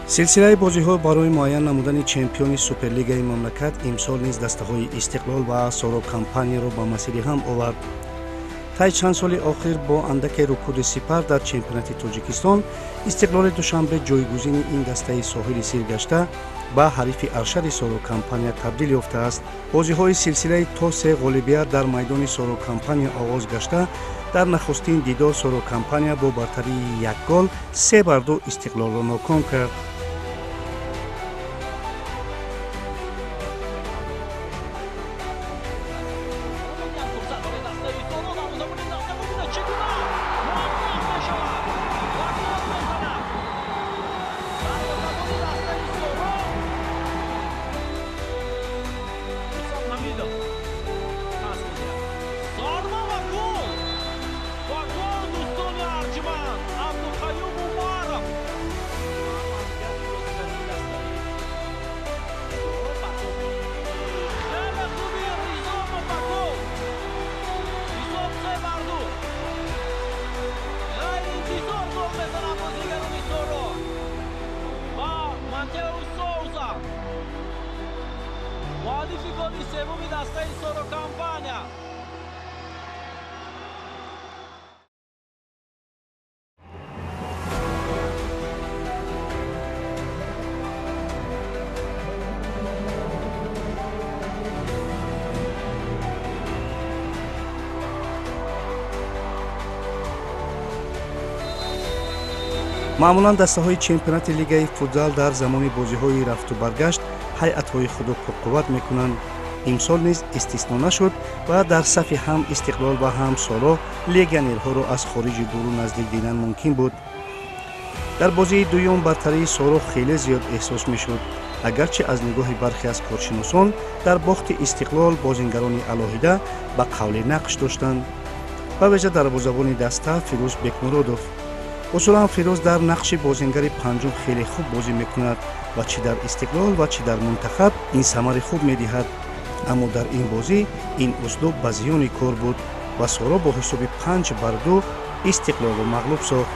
силсилаи бозиҳо барои муайян намудани чемпиони суперлигаи мамлакат имсол низ дастаҳои истиқлол ва сорокампанияро ба масири ҳам овард. тай чанд соли охир бо андаке рукуди сипар дар чемпионати тоҷикистон истиқлоли душанбе ҷойгузини ин дастаи соҳили сир гашта ба ҳарифи аршади сорокампания табдил ёфтааст. бозиҳои силсилаи то се ғолибият дар майдони сорокампания оғоз гашта дар нахустин дидор сорокампания бо бартарии 1 гол 3-2 истиқлолро ноком кард. Muhallifi golü sevumi dastayı Sorokampania. маъмулан дастаҳои чемпионати лигаи футзал дар замони бозиҳои рафту баргашт ҳайъатҳои худро пурқувват мекунанд. имсол низ истисно нашуд ва дар сафи ҳам истиқлол ва ҳам соло легионерҳоро аз хориҷи гурӯҳ наздик дидан мумкин буд. дар бозии дуюм бартарии соло хеле зиёд эҳсос мешуд, агарчи аз нигоҳи бархе аз коршиносон дар бохти истиқлол бозингарони алоҳида ба қавле нақш доштанд. ба вежа дарвозабони даста фирӯз бекмуродов. усулан фирӯз дар нақши бозингари панҷум хеле хуб бозӣ мекунад ва чӣ дар истиқлол ва чӣ дар мунтахаб ин самари хуб медиҳад. аммо дар ин бозӣ ин услуб ба зиёни кор буд ва соло бо ҳисоби 5-2 истиқлолро мағлуб сохт.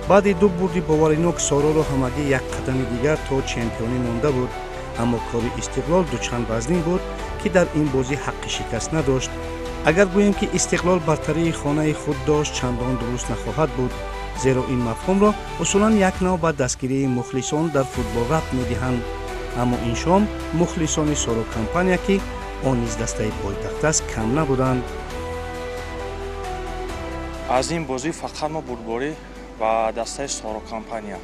баъди ду бурди боваринок сороро ҳамагӣ як қадами дигар то чемпионӣ монда буд, аммо кори истиқлол дучанд вазнин буд ки дар ин бозӣ ҳаққи шикаст надошт. агар гӯем ки истиқлол бартарии хонаи худ дошт, чандон дуруст нахоҳад буд, зеро ин мафҳумро усулан як нав ба дастгирии мухлисон дар футбол рабт медиҳанд. аммо ин шом мухлисони сорокампания ки он низ дастаи пойтахт аст кам набуданд. аз ин бозӣ фақат мо бурдборӣ ба дастаи сорокампания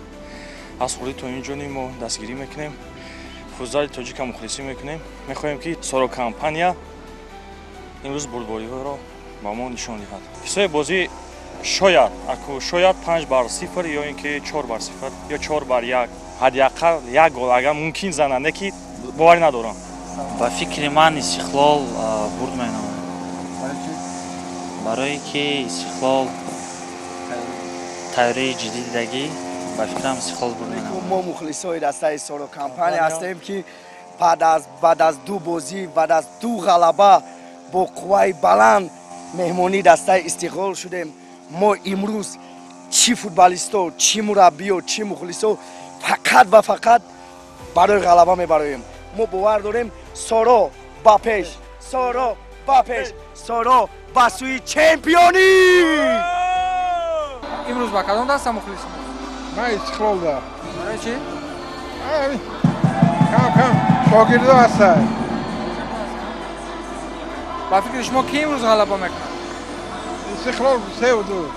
аз худи то инҷони мо дастгирӣ мекунем, футзали тоҷика мухлисӣ мекунем. мехоҳем ки сорокампания имрӯз бурдбориҳоро ба мо нишон диҳад. ҳисоби бозӣ шояд 5-0 ё ин ки 4-0 ё 4-1, ҳадиақал як гол агар мумкин зананда ки боварӣ надорам. ба фикри ман истиқлол бурд менамояд, барое ки истиқлол таврии ҷидидагӣ ба фикрам истиқлол бурд менам. мо мухлисои дастаи Соро Компания ҳастем ки баъд аз ду бозӣ баъд аз ду ғалаба бо қувваи баланд меҳмонии дастаи Истиқлол шудем. мо имрӯз чӣ футболисто, чӣ мураббиё, чӣ мухлисо фақат ва фақат барои ғалаба мебароем. мо бовар дорем Соро ба пеш, Соро ба пеш, Соро ба сӯи чемпионӣ. имрӯз ба кадом даста мухлис? Ман Истиқлолда. Барои чӣ? Кам шогирдо ҳастанд. ба фикри шумо ки имрӯз ғалаба мекунад? Истиқлол 3-2.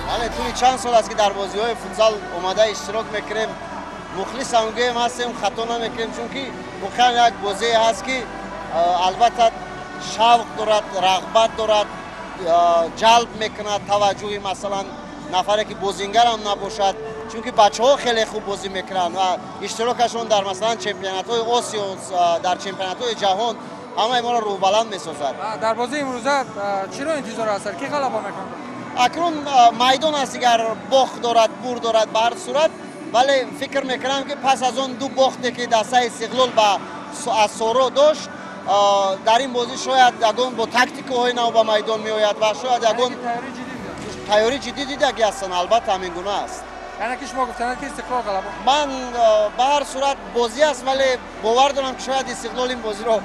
бале туи чанд сол аст ки дар бозиҳои футзал омада иштирок мекунем. мухлис ҳамгӯем ҳастем, хато намекунем, чунки воқеан як бозие ҳаст ки албатта шавқ дорад, рағбат дорад, ҷалб мекунад таваҷҷӯҳи масалан нафаре ки бозингарам набошад, чунки бачаҳо хеле хуб бозӣ мекунанд ва иштирокашон дар масалан чемпионатҳои Осиё, дар чемпионатҳои ҷаҳон ҳамаи моро рӯҳбаланд месозад. дар бозии имрӯза чиро интизор ҳастад? Ки ғалаба мекунад? акнун майдон аст, дигар бохт дорад, бур дорад ба ҳар сурат, вале фикр мекунам ки пас аз он ду бохте ки дастаи Истиқлол аз Соро дошт, дар ин бозӣ шояд ягон бо тактикаҳои нав ба майдон меояд ва шояд ягон тайёрӣ ҷиддӣ дидаги ҳастанд. албатта ҳамин гуна аст. яъне ки шумо гуфтанед ки Истиқлол ғалаба? ман ба ҳар сурат бозӣ аст, вале бовар дорам ки шояд Истиқлол ин бозиро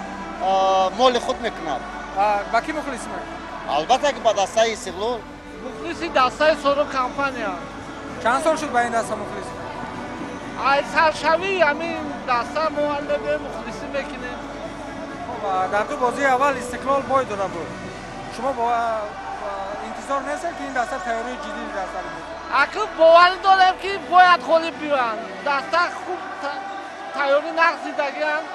моли худ мекунад. ба ки мухлис мекунад? албатта ки ба дастаи Истиқлол. мухлиси дастаи Соро Компания. чанд сол шуд ба ин даста мухлис? ай саршавии ҳамин даста мо албаtta мухлисӣ мекунем. дар ду бозии аввал Истиқлол бой дода буд. шумо интизор нестед ки ин даста тайёрии ҷиддӣ даста буд? акнун бовар дорем ки бояд ғолиб биёянд. даста хуб тайёрӣ нағз дидагианд.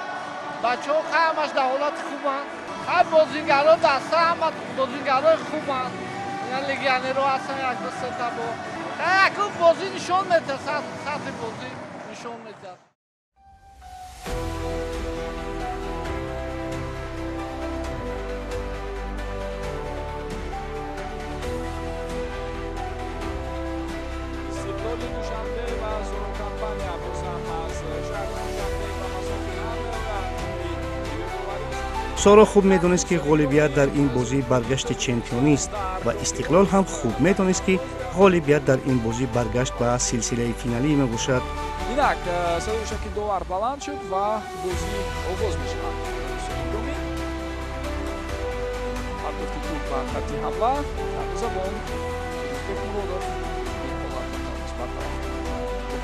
бачаҳо ҳамаш дар ҳолати хубанд. ҳар бозингаро даста ҳама бозингарои хубанд. легионеро ҳастан як-ду сета бо. акнун бозӣ нишон медиҳад, сатҳи бозӣ нишон медиҳад. استقلالی دوشنبه و سورو کمپانیا بازم از شهر دوشنبه و مسافر همه соро хуб медонист ки ғолибият дар ин бозӣ баргашти чемпионист ва Истиқлол ҳам хуб медонист ки ғолибият дар ин бозӣ баргашт ба силсилаи финалӣ мебошад. инак садоша ки довар баланд шуд ва бозӣ оғоз мешавад. Сӯми ҳардофти туп ба хатти ҳамла дарвозабон Муродов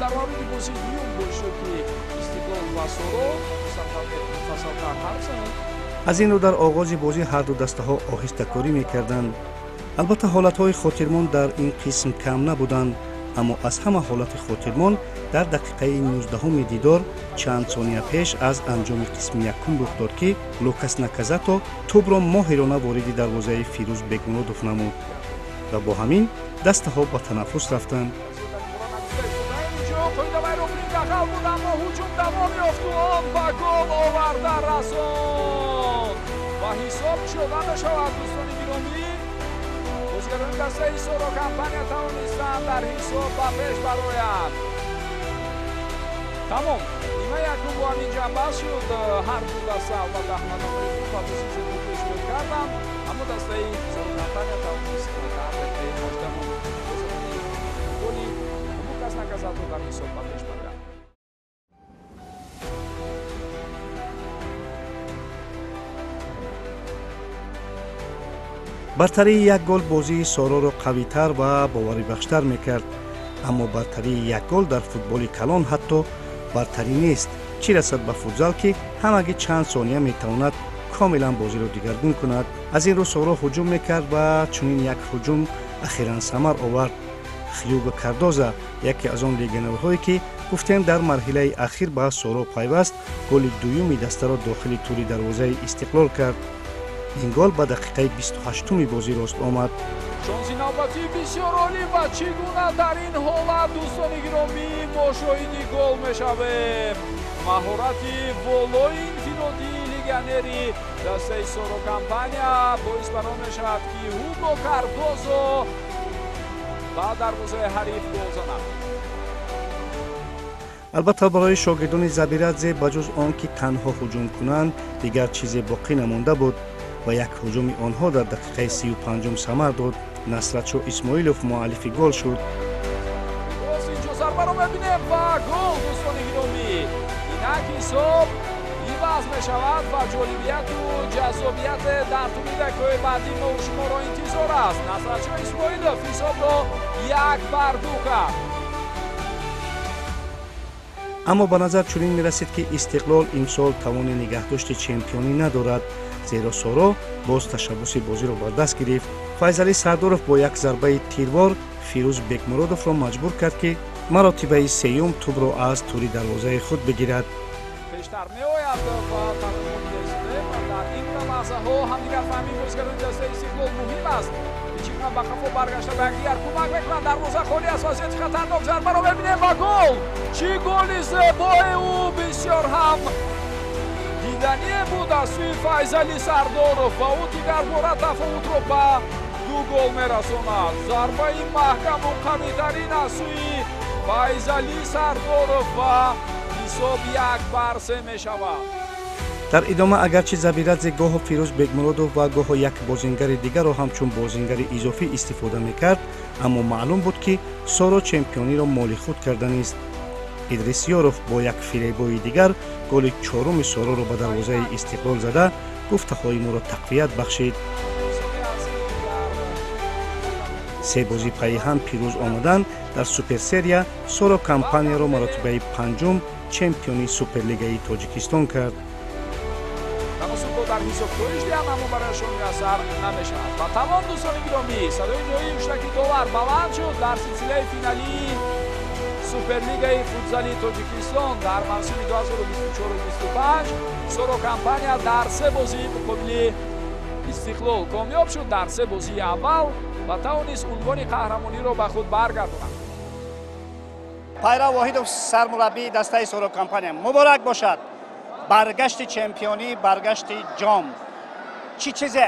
дар мавриди бозии дуюм бошад ки Истиқлол ва Соро муфассалтар ҳарф зананд. аз ин рӯ дар оғози бозӣ ҳарду дастаҳо оҳистакорӣ мекарданд. албатта ҳолатҳои хотирмон дар ин қисм кам набуданд, аммо аз ҳама ҳолати хотирмон дар дақиқаи 19-уми дидор чанд сония пеш аз анҷоми қисми якум рух дод ки Лукас Наказато тӯбро моҳирона вориди дарвозаи Фирӯз Бегмуродов намуд ва бо ҳамин дастаҳо ба танаффус рафтанд. و حساب شدن بشود دوستان گرامی بازیگران دسته سورو کمپانیا توانستند در حساب و پیش برویند. تمام نیمه یکم با همین جنبه شد. هر دو دسته البته احمدآبادی و پوزیسیون رو پیش کردند، اما دسته سورو کمپانیا توانست در دقیقه 18 گلی لوکاس ناکازاتو در حساب و پیش بروند. бартарии як гол бозии Сороро қавитар ва боварибахштар мекард, аммо бартарии як гол дар футболи калон ҳатто бартарӣ нест, чӣ расад ба футзал ки ҳамаги чанд сония метавонад комилан бозиро дигаргун кунад. аз ин рӯ Соро ҳуҷум мекард ва чунин як ҳуҷум ахиран самар овард. Хьюго Кардоза яке аз он легионерҳое ки гуфтем дар марҳилаи ахир ба Соро пайваст голи дуюми дастаро дохили тӯри дарвозаи Истиқлол кард. ин гол ба дақиқаи 28-уми бозӣ рост омад. шонси навбатӣ бисёр олӣ ва чӣ гуна дар ин ҳолат дӯстони гиромӣ мо шоҳиди гол мешавем. маҳорати болои инфиродии легионери дастаи Соро компания боис барон мешавад ки Ҳуго Кардозо ба дарвозаи ҳариф гол занад. албатта барои шогирдони Забирадзе ба ҷуз он ки танҳо ҳуҷум кунанд дигар чизе боқӣ намонда буд ва як ҳуҷуми онҳо дар дақиқаи 35 самар дод. Насратшо Исмоилов муаллифи гол шуд. Инҷо зарбаро мебинем ва гол дӯстони гиромӣ. Инак ҳисоб иваз мешавад ва ҷолибияту ҷаззобияте дар тӯли дақиқаҳои баъди мо шуморо интизор аст. Насратшо Исмоилов ҳисобро 1-2 кард. аммо ба назар чунин мерасид ки Истиқлол имсол тавони нигаҳдошти чемпионӣ надорад, зеро Соро боз ташаббуси бозиро ба даст гирифт. Файзалӣ Сардоров бо як зарбаи тирвор Фирӯз Бекмуродовро маҷбур кард ки маротибаи сеюм тӯбро аз тӯри дарвозаи худ бигирад. Бештар меояд ва тарҳои дар ин лаҳзаҳо ҳамдигар фаҳмӣ бозигарони дастаи Истиқлол муҳим аст. Чиқна ба қафо баргашта ба якдигар кӯмак мекунанд. Дарвоза холӣ аст. вазъияти хатарнок. Зарбаро мебинем ва гол! Чӣ голи зебое ӯ бисёр ҳам дидание буд аз сӯи Файзалӣ Сардоров ва ӯ дигар бора тафовутро ба 2 гол мерасонад. Зарбаи маҳкаму қавитарин аз сӯи Файзалӣ Сардоров ва ҳисоб 1-3 мешавад. дар идома агарчи Забирадзе гоҳо Фирӯз Бекмуродов ва гоҳо як бозингари дигарро ҳамчун бозингари изофӣ истифода мекард, аммо маълум буд ки Соро чемпиониро моли худ карданист. Идрисёров бо як фиребои дигар голи чоруми Сороро ба дарвозаи Истиқлол зада гуфтаҳои моро тақвият бахшид. се бозӣ пайи ҳам пирӯз омадан дар суперсерия Соро компанияро маротибаи 5-ум чемпиони Суперлигаи Тоҷикистон кард. дар ҳисобдориш диҳам аммо барояшон муяссар намешавад. Ба тамом дӯстони гиромӣ, садои ниҳоии уштаки довар баланд шуд дар силсилаи финалии Суперлигаи футзали Тоҷикистон дар мавсими 2024-25. Соро компания дар 3 бозӣ муқобили Истиқлол комёб шуд дар 3 бозии аввал ва тавонист унвони қаҳрамониро ба худ баргардонад. Пайра Воҳидов сармураббии дастаи Соро компания муборак бошад. баргашти чемпионӣ, баргашти ҷом. Чӣ чизе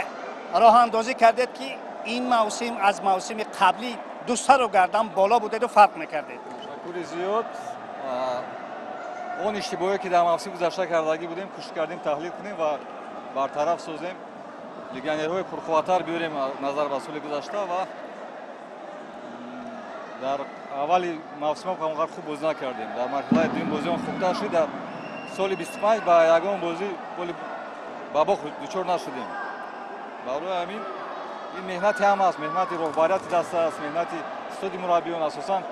роҳандозӣ кардед ки ин мавсим аз мавсими қаблӣ дусару гардан боло будеду фарқ мекардед? Ташаккури зиёд. Он иштибоҳе ки дар мавсими гузашта кардагӣ будем, кӯшиш кардем таҳлил кунем ва бартараф созем. Легионерҳои пурқувваттар биёрем назар ба соли гузашта ва дар аввали мавсимҳо камқадр хуб бозӣ накардем. Дар марҳилаи дуюм бозиҳон хубтар шуд. Дар соли 25 ба ягон бозӣ ба бох дучор нашудем. барои ҳамин ин меҳнати ҳам аст, меҳнати роҳбарияти даста аст, меҳнати истоди мураббиён, асосан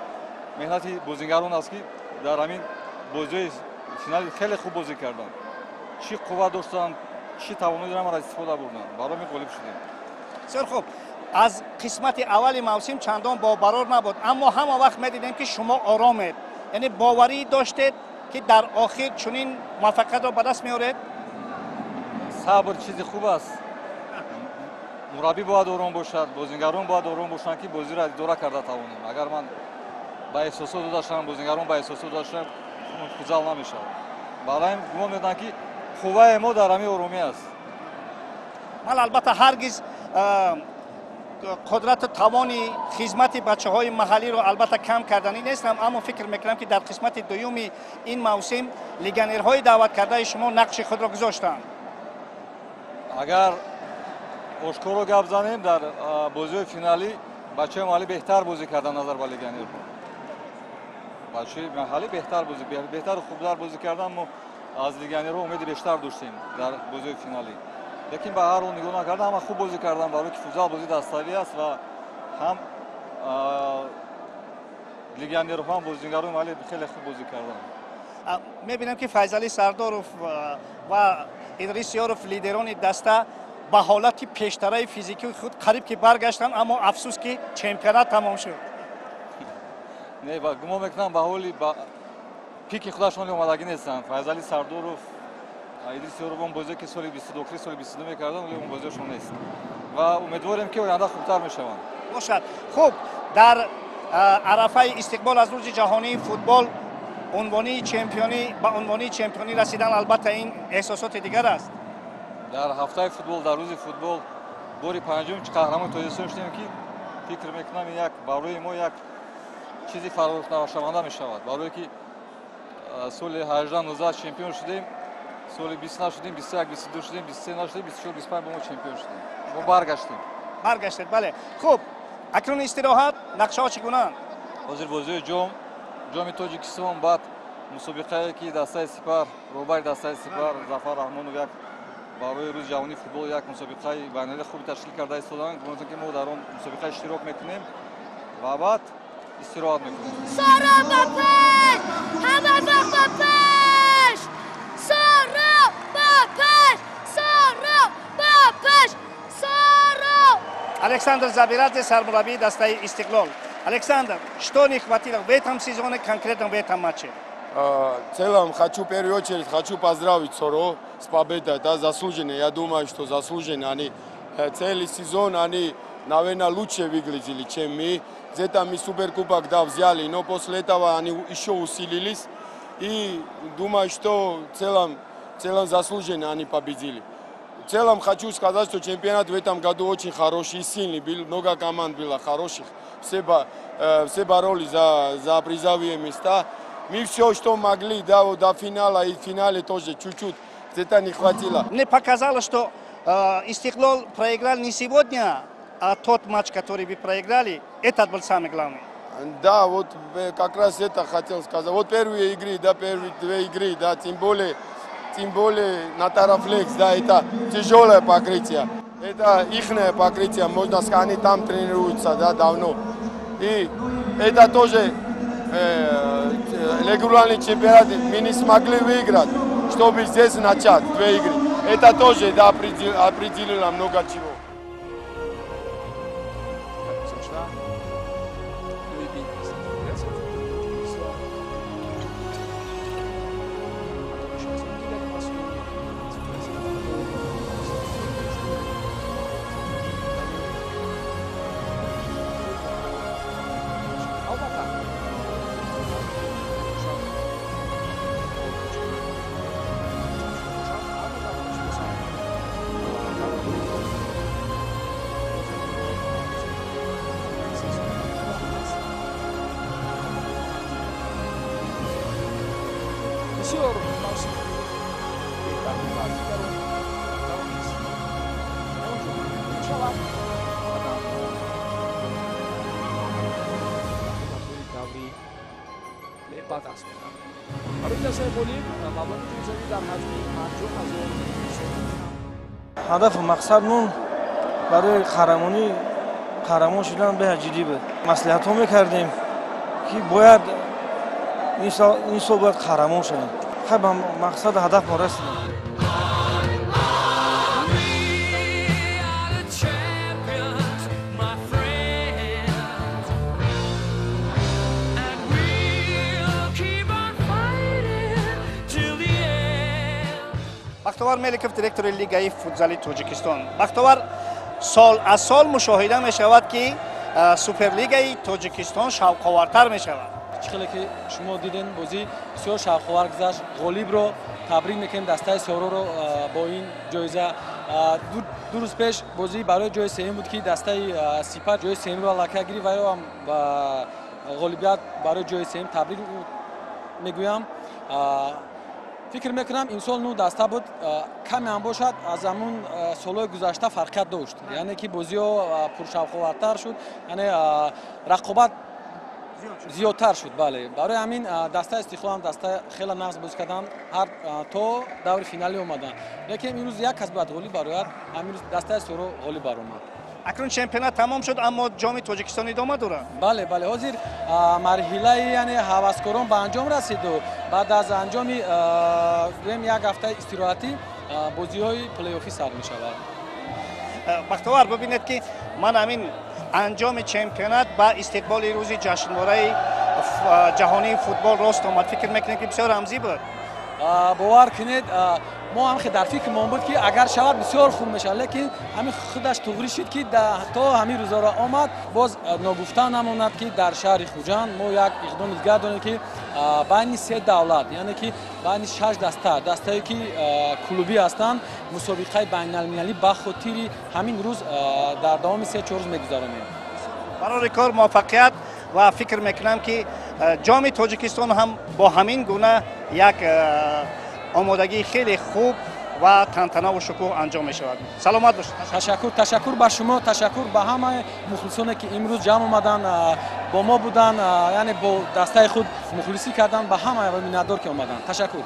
меҳнати бозигарон аст ки дар ҳамин бозиҳои финали хеле хуб бозӣ карданд. Чӣ қувват доштанд, чӣ тавоноди ҳамаро истифода бурданд. барои ҳамин ғолиб шудем. бисёр хуб. аз қисмати аввали мавсим чандон бобарор набуд, аммо ҳама вақт медидем ки шумо оромед, яъне боварӣ доштед ки дар охир чунин муваффақиятро ба даст меоред? сабр чизи хуб аст. мураббӣ бояд ором бошад, бозигарон бояд ором бошанд ки бозиро идора карда тавонем. агар ман ба эҳсосот додашам, бозигарон ба эҳсосот додашам, футзал намешавад. барои ҳамин гумон медиҳам ки қувваи мо дар ҳамин оромӣ аст. ман албатта ҳаргиз қудрату тавони хизмати бачаҳои маҳаллиро албатта кам карданӣ нестам, аммо фикр мекунам ки дар қисмати дуюми ин мавсим легионерҳои даъваткардаи шумо нақши худро гузоштанд. агар ошкоро гап занем, дар бозиҳои финалӣ бачаҳои маҳаллӣ беҳтар бозӣ кардан назар ба легионерҳо. бачаҳои маҳаллӣ беҳтару хубтар бозӣ кардан, мо аз легионерҳо умеди бештар доштем дар бозиҳои финалӣ. лекин ба ҳар ҳол нигоҳ накарда ҳама хуб бозӣ кардан, барои ки футзал бозии даставӣ аст ва ҳам легионерҳо ҳам бозигарони маҳаллӣ хеле хуб бозӣ кардан. мебинем ки Файзалӣ Сардоров ва Идрисёров лидерони даста ба ҳолати пештараи физикии худ қариб ки баргаштанд, аммо афсус ки чемпионат тамом шуд. не гумон мекунам ба ҳоли пики худашон омадагӣ нестанд. Файзалӣ Сардоров, Идрисёров он бозие ки соли 22 соли 22 мекарданд, вале он бозиашон нест. ва умедворем ки оянда хубтар мешаванд. бошад. хуб, дар арафаи истиқбол аз рӯзи ҷаҳонии футбол ба унвони чемпионӣ расидан албатта ин эҳсосоти дигар аст. дар ҳафтаи футбол, дар рӯзи футбол бори панҷум қаҳрамони тоҷикистон шудем, ки фикр мекунам як барои мо як чизи фароғнашаванда мешавад. Барое ки соли 18-19 чемпион шудем, соли 20 нашудем, 21-22 шудем, 23 нашудем, 24-25 ба мо чемпион шудем. Мо баргаштем. Баргаштед, бале. Хуб, акнун истироҳат, нақшаҳо чӣ гунаанд? ҳозир бозии ҷоми Тоҷикистон, баъд мусобиқае ки дастаи Сипар, роҳбари дастаи Сипар Зафар Раҳмонов як барои рӯзи ҷаҳонии футбол як мусобиқаи байналмилалии хуби ташкил карда истоданд. Гумон ки мо дар он мусобиқа иштирок мекунем ва баъд истироҳат мекунем. Сора ба пеш! Ҳама вақт ба пеш! Сора ба пеш! Сора ба пеш! Сора! Александр Забирадзе, сармураббии дастаи Истиқлол. Александр, что не хватило в этом сезоне, конкретно в этом матче? В целом, в первую очередь, хочу поздравить Соро с победой. Это заслуженно. Я думаю, что заслуженно. Они целый сезон, они, наверное, лучше выглядели, чем мы. Где-то мы суперкубок взяли, но после этого они еще усилились. И думаю, что в целом заслуженно они победили. В целом, хочу сказать, что чемпионат в этом году очень хороший и сильный был. Много команд было хороших. Все боролись за призовые места. Мы все, что могли, до финала и в финале тоже чуть-чуть. Это не хватило. Мне показалось, что Истиклол проиграл не сегодня, а тот матч, который вы проиграли, этот был самый главный. Да, вот как раз это хотел сказать. Вот первые игры, первые две игры, тем более на Тарафлекс, это тяжелое покрытие. Это ихнее покрытие, можно сказать, они там тренируются, давно. И это тоже регулярный чемпионат мы не смогли выиграть, чтобы здесь начать две игры. Это тоже определило много чего. بسیار موسیقی ҳадафу мақсадмон барои қаҳрамон шудан беҳад ҷиддӣ буд. маслиҳатҳо мекардем ки бояд این سال باید قهرمان شدیم. خب مقصد هدف ما رسیدیم. бахтовар меликов, директор лигаи футзали Тоҷикистон. бахтовар, сол аз сол мушоҳида мешавад ки суперлигаи Тоҷикистон шавқовартар мешавад. چخیلی که شما دیدین بازی بسیار شاخوار گذشت. غالیب رو تبریک میکنیم دستای سورو رو با این جایزه. دو روز پیش بازی برای جای سوم بود که دستای سپر جای سوم رو لکه گیری و هم با غالیبیت برای جای سوم تبریک میگویم. فکر میکنم این سال نو دسته بود کمی هم باشد از همون سالهای گذشته فرقیت داشت. یعنی که بازی ها پرشاخوارتر شد. یعنی رقابت زیادتر شد. بله برای همین دسته استقلال هم دسته خیلی نقص بازی کردن هر تا دور فینالی اومدن. لیکن امروز یک کسب غالی برآید. امروز دسته سورو غالی برآمد. اکنون چمپیونات تمام شد اما جام تاجیکستان ادامه داره. بله حاضر مرحله یعنی هواسکاران به انجام رسید و بعد از انجام یک هفته استراحتی بازی‌های پلی‌آفی سر می‌شود. بختیار ببینید که من همین انجام چمپیونات با استقبال روز جشنواره جهانی فوتبال راست اومد. فکر میکنید که بسیار رمزی بود؟ باور کنید ما هم در فکر ما بود که اگر شود بسیار خوب میشه، لیکن همین خودش توغری شد که تا همین روزا را آمد باز نگفته نماند که در شهر خوجند ما یک اقدام دیگر داریم که байни се давлат, яъне ки байни 6 дастае ки клубӣ ҳастанд, мусобиқаи байналмилалӣ ба хотири ҳамин рӯз дар давоми 3-4 рӯз мегузаронем. барори кор муваффақият ва фикр мекунам ки ҷоми тоҷикистон ҳам бо ҳамин гуна як омодагии хеле хуб ва тантанаву шукӯҳ анҷом мешавад. Саломат бошед. Ташаккур ба шумо, ташаккур ба ҳамаи мухлисоне ки имрӯз ҷамъ омадан бо мо буданд, яъне бо дастаи худ мухлисӣ кардан, ба ҳамаи миннатдор ки омаданд. Ташаккур.